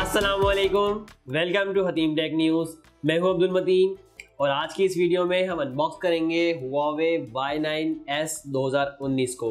अस्सलाम वालेकुम, welcome to Hatim tech news. मैं हूं अब्दुल मतीन और आज की इस वीडियो में हम अनबॉक्स करेंगे Huawei Y9s 2019 को।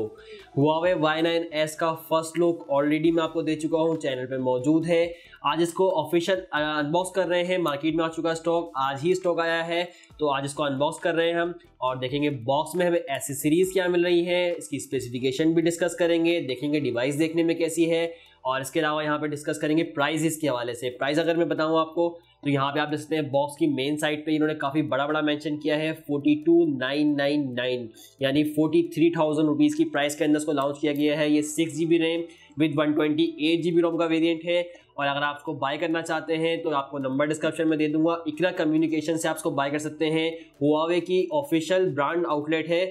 Huawei Y9s का फर्स्ट लुक ऑलरेडी मैं आपको दे चुका हूं, चैनल पे मौजूद है। आज इसको ऑफिशियल अनबॉक्स कर रहे हैं। मार्केट में आ चुका स्टॉक, आज ही स्टॉक आया है, तो आज इसको अनबॉक्स कर रहे हैं हम और देखेंगे बॉक्स में हमें एसेसरीज क्या मिल रही है, इसकी स्पेसिफिकेशन भी डिस्कस करेंगे, देखेंगे डिवाइस देखने में कैसी है और इसके अलावा यहाँ पे डिस्कस करेंगे प्राइस के हवाले से। प्राइस अगर मैं बताऊँ आपको तो यहाँ पे आप देख सकते हैं बॉक्स की मेन साइड पे इन्होंने काफ़ी बड़ा मेंशन किया है 42,999 यानी 43,000 रुपीज़ की प्राइस के अंदर इसको लॉन्च किया गया है। ये 6GB रैम विद 128GB रोम का वेरिएंट है और अगर आप इसको बाय करना चाहते हैं तो आपको नंबर डिस्क्रिप्शन में दे दूंगा। इकरा कम्युनिकेशन से आप इसको बाय कर सकते हैं। Huawei की ऑफिशियल ब्रांड आउटलेट है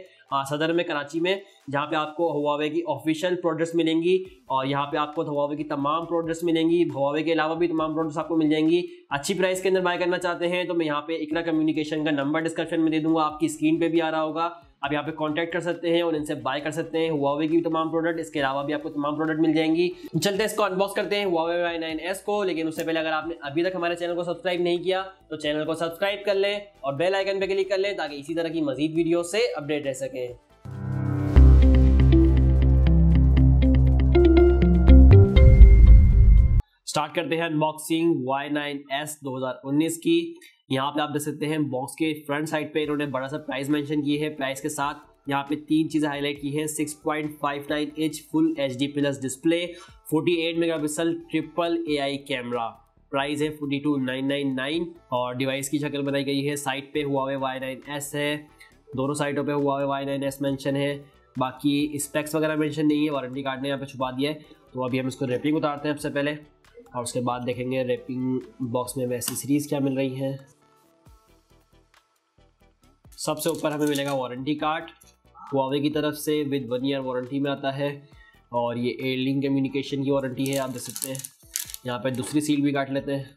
सदर में, कराची में, जहाँ पे आपको Huawei की ऑफिशियल प्रोडक्ट्स मिलेंगी और यहाँ पे आपको Huawei की तमाम प्रोडक्ट्स मिलेंगी। Huawei के अलावा भी तमाम प्रोडक्ट्स आपको मिल जाएंगी। अच्छी प्राइस के अंदर बाय करना चाहते हैं तो मैं यहाँ पे इकरा कम्युनिकेशन का नंबर डिस्क्रिप्शन में दे दूंगा, आपकी स्क्रीन पे भी आ रहा होगा। आप यहाँ पे कांटेक्ट कर सकते हैं और इनसे बाय कर सकते हैं Huawei की भी तमाम प्रोडक्ट, इसके अलावा भी आपको तमाम प्रोडक्ट मिल जाएंगी। चलते हैं इसको अनबॉक्स करते हैं Huawei Y9s को। लेकिन उससे पहले अगर आपने अभी तक हमारे चैनल को सब्सक्राइब नहीं किया तो चैनल को सब्सक्राइब कर लें और बेल आइकन पे क्लिक कर लें ताकि इसी तरह की मजीद वीडियो से अपडेट रह सकें। स्टार्ट करते हैं अनबॉक्सिंग Y9s 2019 की। यहाँ पे आप देख सकते हैं बॉक्स के फ्रंट साइड पे इन्होंने बड़ा सा प्राइस मेंशन की है। प्राइस के साथ यहाँ पे तीन चीज़ें हाईलाइट की हैं। 6.59 inch full HD plus display, 48 megapixel triple AI camera, price है 42,999 और डिवाइस की शक्ल बनाई गई है। साइड पे Huawei Y9s है, दोनों साइडों पे Huawei Y9s मेंशन है। बाकी स्पेक्स वगैरह मेंशन नहीं है, वारंटी कार्ड ने यहाँ पे छुपा दिया है। तो अभी हम इसको रैपिंग उतारते हैं सबसे पहले और उसके बाद देखेंगे रैपिंग बॉक्स में एसेसरीज क्या मिल रही हैं। सबसे ऊपर हमें मिलेगा वारंटी कार्ड Huawei की तरफ से विद 1 ईयर वारंटी में आता है और ये एयरलिंक कम्युनिकेशन की वारंटी है, आप देख सकते हैं। यहाँ पे दूसरी सील भी काट लेते हैं।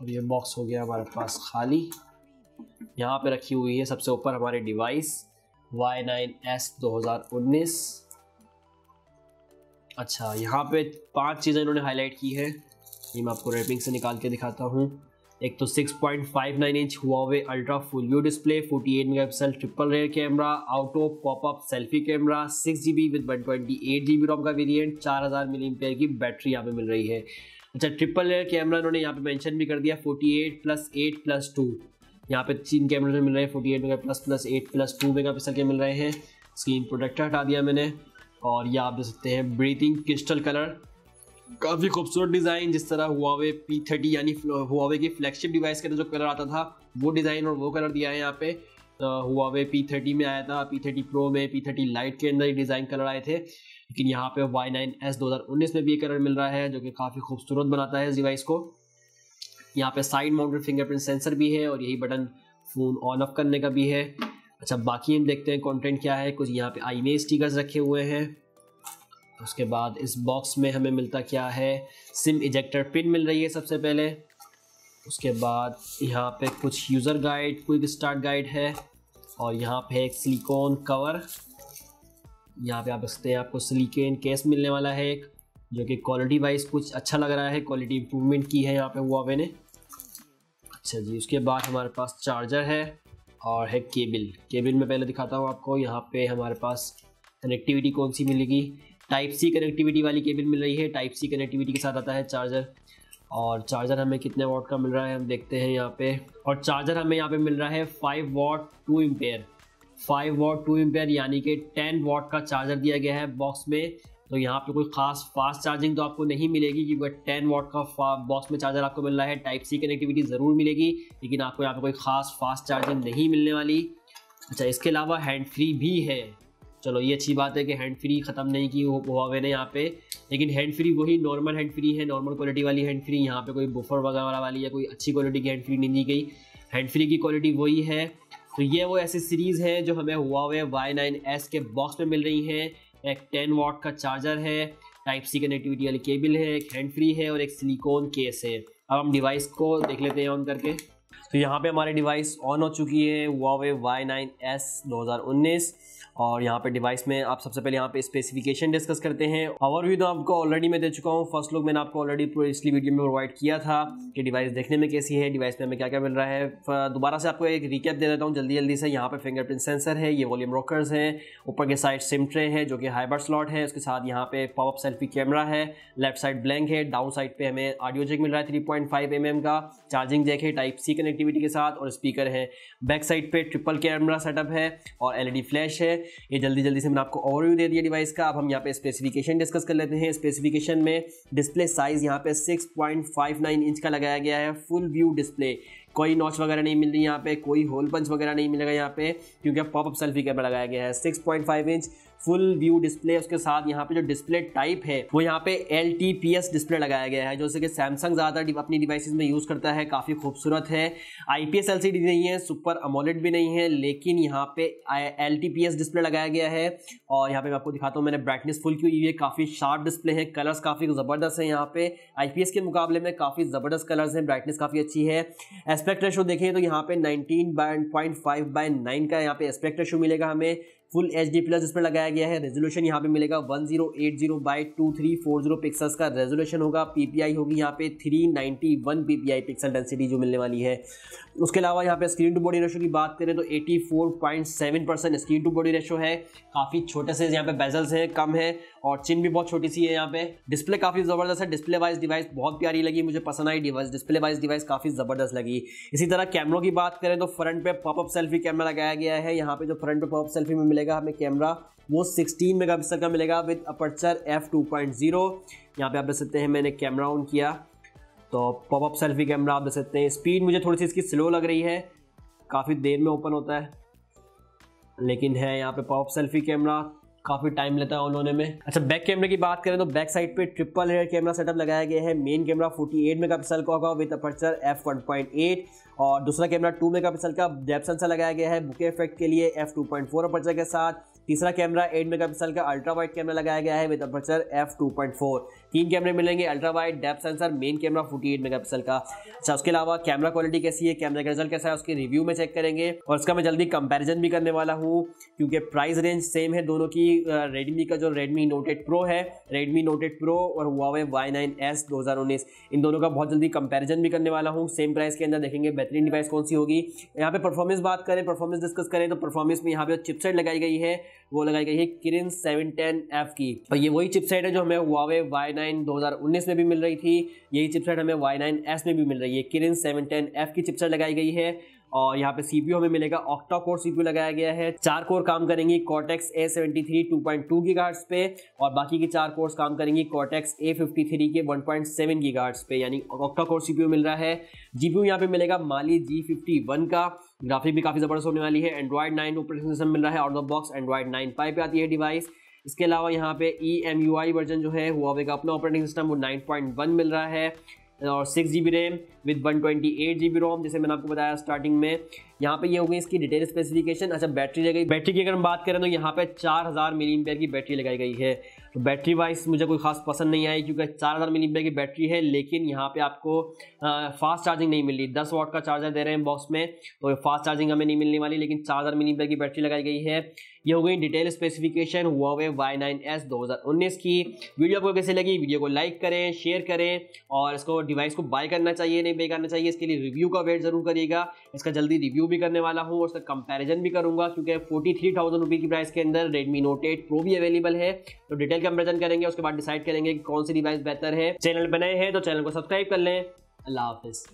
और ये बॉक्स हो गया हमारे पास खाली। यहाँ पे रखी हुई है सबसे ऊपर हमारी डिवाइस Y9s 2019। अच्छा, यहाँ पे 5 चीज़ें इन्होंने हाईलाइट की है, ये मैं आपको रैपिंग से निकाल के दिखाता हूँ। एक तो 6.59 inch Huawei ultra full view display, 48 megapixel triple rare camera, auto popup selfie camera, 6GB with 128GB रोम का वेरिएंट, 4000 mAh की बैटरी यहाँ पे मिल रही है। अच्छा, ट्रिपल रेयर कैमरा इन्होंने यहाँ पे मेंशन भी कर दिया, 48+8+2, यहाँ पे 3 कैमरे मिल रहे हैं, 48 मेगापिक्सल +8+2 मेगापिक्सल के मिल रहे हैं। स्क्रीन प्रोटेक्टर हटा दिया मैंने और ये आप देख सकते हैं ब्रीथिंग क्रिस्टल कलर, काफ़ी खूबसूरत डिज़ाइन। जिस तरह Huawei P30 यानी Huawei की फ्लैगशिप डिवाइस के अंदर जो कलर आता था वो डिज़ाइन और वो कलर दिया है यहाँ पे। Huawei P30 में आया था, P30 Pro में, P30 Lite के अंदर ये डिज़ाइन कलर आए थे, लेकिन यहाँ पे Y9s 2019 में भी ये कलर मिल रहा है जो कि काफ़ी खूबसूरत बनाता है इस डिवाइस को। यहाँ पे साइड माउंटेड फिंगरप्रिंट सेंसर भी है और यही बटन फ़ोन ऑन ऑफ करने का भी है। अच्छा, बाकी हम देखते हैं कंटेंट क्या है। कुछ यहाँ पे IMEI स्टिकर्स रखे हुए हैं। उसके बाद इस बॉक्स में हमें मिलता क्या है, सिम इजेक्टर पिन मिल रही है सबसे पहले। उसके बाद यहाँ पे कुछ user guide, quick start guide है और यहाँ पे एक सिलिकॉन कवर। यहाँ पे आप देख सकते हैं आपको सिलिकॉन केस मिलने वाला है एक, जो कि क्वालिटी वाइज कुछ अच्छा लग रहा है, क्वालिटी इंप्रूवमेंट की है यहाँ पे Huawei ने। अच्छा जी, उसके बाद हमारे पास चार्जर है और है केबल में पहले दिखाता हूँ आपको। यहाँ पे हमारे पास कनेक्टिविटी कौन सी मिलेगी, टाइप सी कनेक्टिविटी वाली केबल मिल रही है। टाइप सी कनेक्टिविटी के साथ आता है चार्जर और चार्जर हमें कितने वाट का मिल रहा है हम देखते हैं यहाँ पे। और चार्जर हमें यहाँ पे मिल रहा है 5 वाट 2 एम्पेयर, 5 वाट 2 एम्पेयर यानी कि 10 वाट का चार्जर दिया गया है बॉक्स में। तो यहाँ पे कोई खास फास्ट चार्जिंग तो आपको नहीं मिलेगी क्योंकि 10 वाट का बॉक्स में चार्जर आपको मिल रहा है। टाइप सी कनेक्टिविटी ज़रूर मिलेगी लेकिन आपको यहाँ पे कोई खास फास्ट चार्जिंग नहीं मिलने वाली। अच्छा, इसके अलावा हैंड फ्री भी है। चलो, ये अच्छी बात है कि हैंड फ्री ख़त्म नहीं की Huawei ने यहाँ पे, लेकिन हैंड फ्री वही नॉर्मल हैंड फ्री है, नॉर्मल क्वालिटी वाली हैंड फ्री। यहाँ पे कोई बुफर वगैरह वाली या कोई अच्छी क्वालिटी की हैंड फ्री नहीं दी गई, हैंड फ्री की क्वालिटी वही है। तो ये वो एसेसरीज़ हैं जो हमें Huawei Y9s के बॉक्स में मिल रही हैं। एक 10 वाट का चार्जर है, टाइप सी कनेक्टिविटी वाली केबल है, एक हैंड फ्री है और एक सिलिकॉन केस है। अब हम डिवाइस को देख लेते हैं ऑन करके। तो यहाँ पे हमारी डिवाइस ऑन हो चुकी है, Huawei Y9s 2019। और यहाँ पे डिवाइस में आप सबसे पहले यहाँ पे स्पेसिफिकेशन डिस्कस करते हैं। ओवरव्यू तो आपको ऑलरेडी मैं दे चुका हूँ, फर्स्ट लुक मैंने आपको ऑलरेडी पिछली वीडियो में प्रोवाइड किया था कि डिवाइस देखने में कैसी है, डिवाइस में हमें क्या क्या मिल रहा है। दोबारा से आपको एक रिकैप दे देता हूँ जल्दी से। यहाँ पे फिंगरप्रिंट सेंसर है, ये वॉल्यूम रॉकर्स हैं, ऊपर के साइड सिम ट्रे है जो कि हाइब्रिड स्लॉट है, उसके साथ यहाँ पे पॉपअप सेल्फी कैमरा है, लेफ्ट साइड ब्लैंक है, डाउन साइड पे हमें ऑडियो जैक मिल रहा है 3.5 mm का, चार्जिंग जैक है टाइप सी कनेक्टिविटी के साथ और स्पीकर है। बैक साइड पे ट्रिपल कैमरा सेटअप है और LED फ्लैश है। ये जल्दी से मैंने आपको ओवरव्यू दे दिया डिवाइस का। अब हम यहाँ पे स्पेसिफिकेशन डिस्कस कर लेते हैं। स्पेसिफिकेशन में डिस्प्ले साइज यहाँ पे 6.59 इंच का लगाया गया है, फुल व्यू डिस्प्ले, कोई नॉच वगैरह नहीं मिल रही यहाँ पे, कोई होल पंच वगैरह नहीं मिलेगा यहाँ पे, क्योंकि पॉपअप सेल्फी कैमरा लगाया गया है। 6.5 इंच फुल व्यू डिस्प्ले, उसके साथ यहाँ पे जो डिस्प्ले टाइप है वो यहाँ पे LTPS डिस्प्ले लगाया गया है, जैसे कि सैमसंग ज़्यादातर अपनी डिवाइसेस में यूज़ करता है, काफ़ी खूबसूरत है। IPS LCD नहीं है, सुपर अमोलेड भी नहीं है, लेकिन यहाँ पे LTPS डिस्प्ले लगाया गया है। और यहाँ पे मैं आपको दिखाता हूँ, मैंने ब्राइटनेस फुल की हुई है, काफ़ी शार्प डिस्प्ले है, कलर्स काफ़ी ज़बरदस्त है। यहाँ पे IPS के मुकाबले में काफ़ी ज़बरदस्त कलर्स हैं, ब्राइटनेस काफ़ी अच्छी है। एस्पेक्ट रेशो देखें तो यहाँ पे 19.5/9 का यहाँ पे एस्पेक्ट रेशो मिलेगा हमें। फुल HD प्लस डिस्प्ले लगाया गया है। रेजोल्यूशन यहाँ पे मिलेगा 1080x2340 पिक्सल्स का रेजोल्यूशन होगा। PPI होगी यहाँ पे 391 PPI पिक्सल डेंसिटी जो मिलने वाली है। उसके अलावा यहाँ पे स्क्रीन टू बॉडी रेशो की बात करें तो 84.7% स्क्रीन टू बॉडी रेशो है। काफ़ी छोटे से यहाँ पे बेजल्स हैं, कम है, और चिन भी बहुत छोटी सी है। यहाँ पे डिस्प्ले काफ़ी ज़बरदस्त है। डिस्प्ले वाइज डिवाइस बहुत प्यारी लगी, मुझे पसंद आई डिवाइस, डिस्प्ले वाइज डिवाइस काफ़ी ज़बरदस्त लगी। इसी तरह कैमरों की बात करें तो फ्रंट पे पॉपअप सेल्फी कैमरा लगाया गया है। यहाँ पे जो फ्रंट पे पॉपअप सेल्फी में मिलेगा हमें कैमरा वो 16 मेगापिक्सल का मिलेगा विद अपर्चर f2.0। यहाँ पे आप देख सकते हैं, मैंने कैमरा ऑन किया तो पॉपअप सेल्फी कैमरा आप देख सकते हैं। स्पीड मुझे थोड़ी सी इसकी स्लो लग रही है, काफ़ी देर में ओपन होता है, लेकिन है यहाँ पे पॉपअप सेल्फी कैमरा काफ़ी टाइम लेता है ऑन होने में। अच्छा, बैक कैमरे की बात करें तो बैक साइड पे ट्रिपल रेयर कैमरा सेटअप लगाया गया है। मेन कैमरा 48 मेगापिक्सल का होगा विद अपर्चर f1.8 और दूसरा कैमरा 2 मेगापिक्सल का डेप्थ सेंसर लगाया गया है बुके इफेक्ट के लिए f2.4 अपर्चर के साथ। तीसरा कैमरा 8 मेगापिक्सल का अल्ट्रा वाइड कैमरा लगाया गया है विद अपर्चर f2.4। 3 कैमरे मिलेंगे, ultra wide, depth sensor, main camera 48 megapixel का। अच्छा, उसके अलावा कैमरा क्वालिटी कैसी है, कैमरा का रिजल्ट कैसा है, उसके रिव्यू में चेक करेंगे और उसका मैं जल्दी कंपैरिजन भी करने वाला हूँ, क्योंकि प्राइस रेंज सेम है दोनों की। रेडमी का जो Redmi Note 8 Pro है, Redmi Note 8 Pro और Huawei Y9s 2019, इन दोनों का बहुत जल्दी कंपैरिजन भी करने वाला हूँ। सेम प्राइस के अंदर देखेंगे बेहतरीन डिवाइस कौन सी होगी। यहाँ पे परफॉर्मेंस बात करें, परफॉर्मेंस डिस्कस करें तो परफॉर्मेंस में यहाँ पे चिपसेट लगाई गई है, वो लगाई गई है Kirin 710F की। और ये वही चिपसेट है जो हमें Huawei Y9 2019 में भी मिल रही थी, यही चिपसेट हमें Y9s में भी मिल रही है। Kirin 710F की चिपसेट लगाई गई है। और यहाँ पे CPU हमें मिलेगा ऑक्टा कोर CPU लगाया गया है। 4 कोर काम करेंगी Cortex A73 2.2 GHz पे और बाकी की 4 कोर्स काम करेंगी Cortex A53 के 1.7 GHz पे, यानी ऑक्टा कोर CPU मिल रहा है। GPU यहाँ पे मिलेगा Mali G51 का, ग्राफिक भी काफ़ी ज़बरदस्त होने वाली है। Android 9 ऑपरेटिंग सिस्टम मिल रहा है, out of box Android 9 Pie पे आती है डिवाइस। इसके अलावा यहाँ पे EMUI वर्जन जो है Huawei का अपना ऑपरेटिंग सिस्टम वो 9.1 मिल रहा है और 6 GB रैम विद 128 GB रोम, जैसे मैंने आपको बताया स्टार्टिंग में। यहाँ पे ये हो गई इसकी डिटेल स्पेसिफिकेशन। अच्छा, बैटरी लगाई, बैटरी की अगर हम बात करें तो यहाँ पे 4000 mAh की बैटरी लगाई गई है। तो बैटरी वाइज मुझे कोई खास पसंद नहीं आई, क्योंकि 4000 mAh की बैटरी है, लेकिन यहाँ पे आपको फास्ट चार्जिंग नहीं मिल रही। 10 वाट का चार्जर दे रहे हैं बॉक्स में, तो फास्ट चार्जिंग हमें नहीं मिलने वाली, लेकिन 4000 mAh की बैटरी लगाई गई है। ये हो गई डिटेल स्पेसिफिकेशन Huawei Y9s 2019 की। वीडियो आपको कैसे लगी, वीडियो को लाइक करें, शेयर करें, और इसको डिवाइस को बाय करना चाहिए नहीं बाय करना चाहिए, इसके लिए रिव्यू का वेट जरूर करिएगा। इसका जल्दी रिव्यू भी करने वाला हूँ और उसका कंपैरिजन भी करूँगा, क्योंकि 43,000 रुपये की प्राइस के अंदर Redmi Note 8 Pro भी अवेलेबल है। तो डिटेल कंपैरिजन करेंगे, उसके बाद डिसाइड करेंगे कि कौन सी डिवाइस बेहतर है। चैनल पर नए हैं तो चैनल को सब्सक्राइब कर लें। अल्लाह हाफिज़।